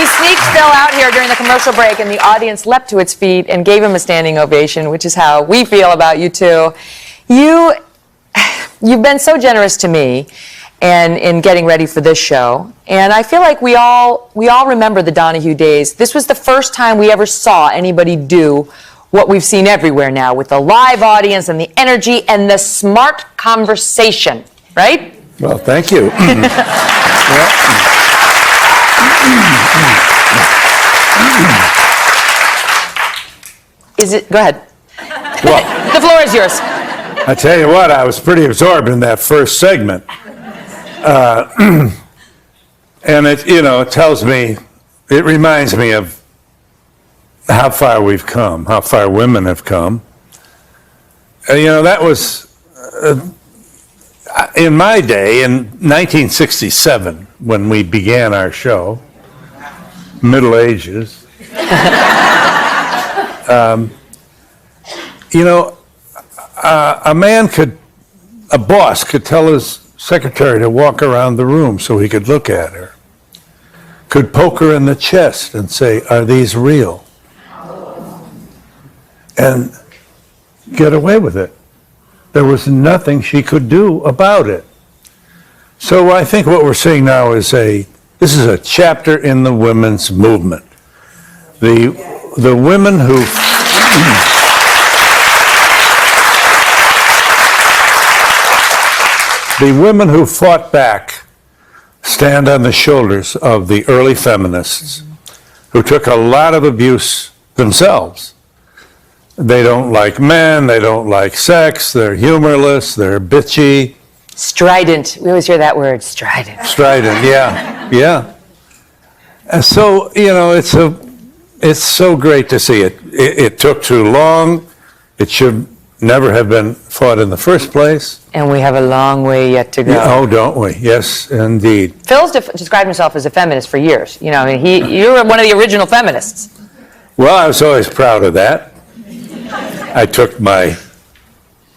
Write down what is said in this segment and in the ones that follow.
sneaked Phil out here during the commercial break, and the audience leapt to its feet and gave him a standing ovation, which is how we feel about you two. You've been so generous to me and in getting ready for this show, and I feel like we all remember the Donahue days. This was the first time we ever saw anybody do what we've seen everywhere now, with the live audience and the energy and the smart conversation, right? Well, thank you. Go ahead. Well, the floor is yours. I tell you what, I was pretty absorbed in that first segment. And it tells me, it reminds me of how far we've come, how far women have come. That was, in my day, in 1967, when we began our show, Middle Ages, a boss could tell his secretary to walk around the room so he could look at her, could poke her in the chest and say, "Are these real?" and get away with it. There was nothing she could do about it. So I think what we're seeing now is this is a chapter in the women's movement. The women who the women who fought back stand on the shoulders of the early feminists who took a lot of abuse themselves. They don't like men, they don't like sex, they're humorless, they're bitchy. Strident. We always hear that word, strident. Strident, yeah. And so, it's so great to see it. It took too long. It should never have been fought in the first place. And we have a long way yet to go. Yeah, oh, don't we? Yes, indeed. Phil's described himself as a feminist for years. You were one of the original feminists. Well, I was always proud of that. I took my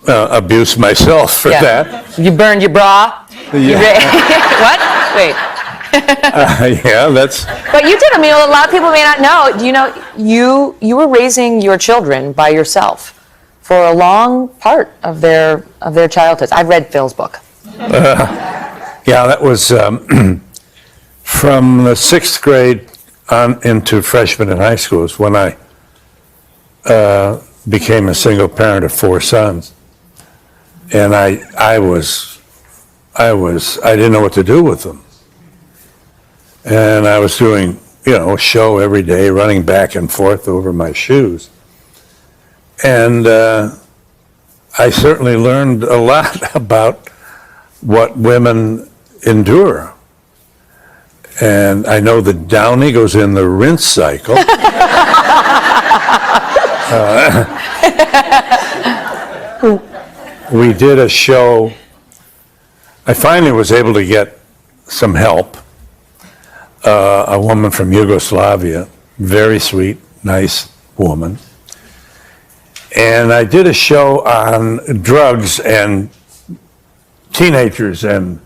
abuse myself for that. You burned your bra? Yeah. What? Wait. Yeah, that's... But you did. A lot of people may not know. Do you know, you were raising your children by yourself for a long part of their childhoods. I've read Phil's book. Yeah, that was from the 6th grade on into freshman in high school is when I became a single parent of 4 sons. And I didn't know what to do with them. And I was doing, a show every day, running back and forth over my shoes. And I certainly learned a lot about what women endure. And I know that Downy goes in the rinse cycle. We did a show. I finally was able to get some help. A woman from Yugoslavia, very sweet, nice woman. And I did a show on drugs and teenagers, and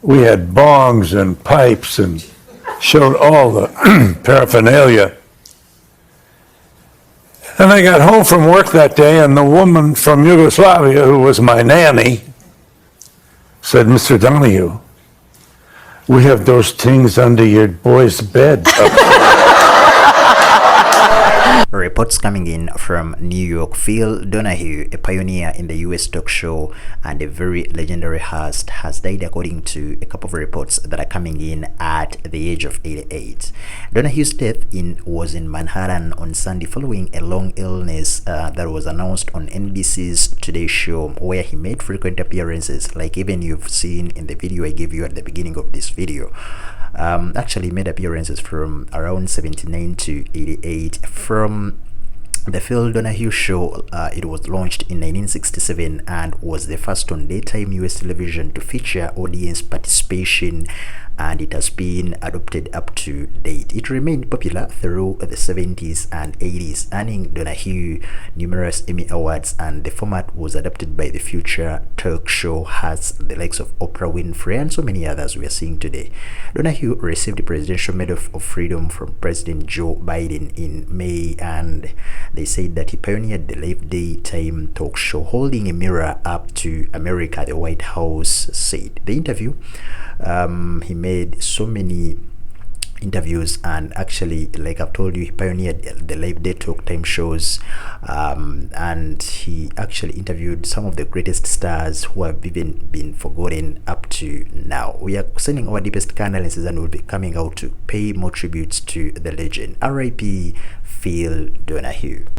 we had bongs and pipes and showed all the paraphernalia. And I got home from work that day, and the woman from Yugoslavia, who was my nanny, said, "Mr. Donahue, we have those things under your boy's bed." Reports coming in from New York. Phil Donahue, a pioneer in the US talk show and a very legendary host, has died according to a couple of reports that are coming in at the age of 88. Donahue's death was in Manhattan on Sunday following a long illness that was announced on NBC's Today Show, where he made frequent appearances, like even you've seen in the video I gave you at the beginning of this video. Actually made appearances from around 79 to 88 from the Phil Donahue Show. It was launched in 1967 and was the first on daytime US television to feature audience participation and it has been adopted up to date. It remained popular through the 70s and 80s, earning Donahue numerous Emmy Awards, and the format was adopted by the future talk show has the likes of Oprah Winfrey and so many others we are seeing today. Donahue received the Presidential Medal of Freedom from President Joe Biden in May, and they said that he pioneered the live daytime talk show, holding a mirror up to America, the White House said. The interview, he made so many interviews, and actually, like I've told you, he pioneered the live day talk time shows, and he actually interviewed some of the greatest stars who have even been forgotten up to now. We are sending our deepest condolences, and we'll be coming out to pay more tributes to the legend. R.I.P. Phil Donahue.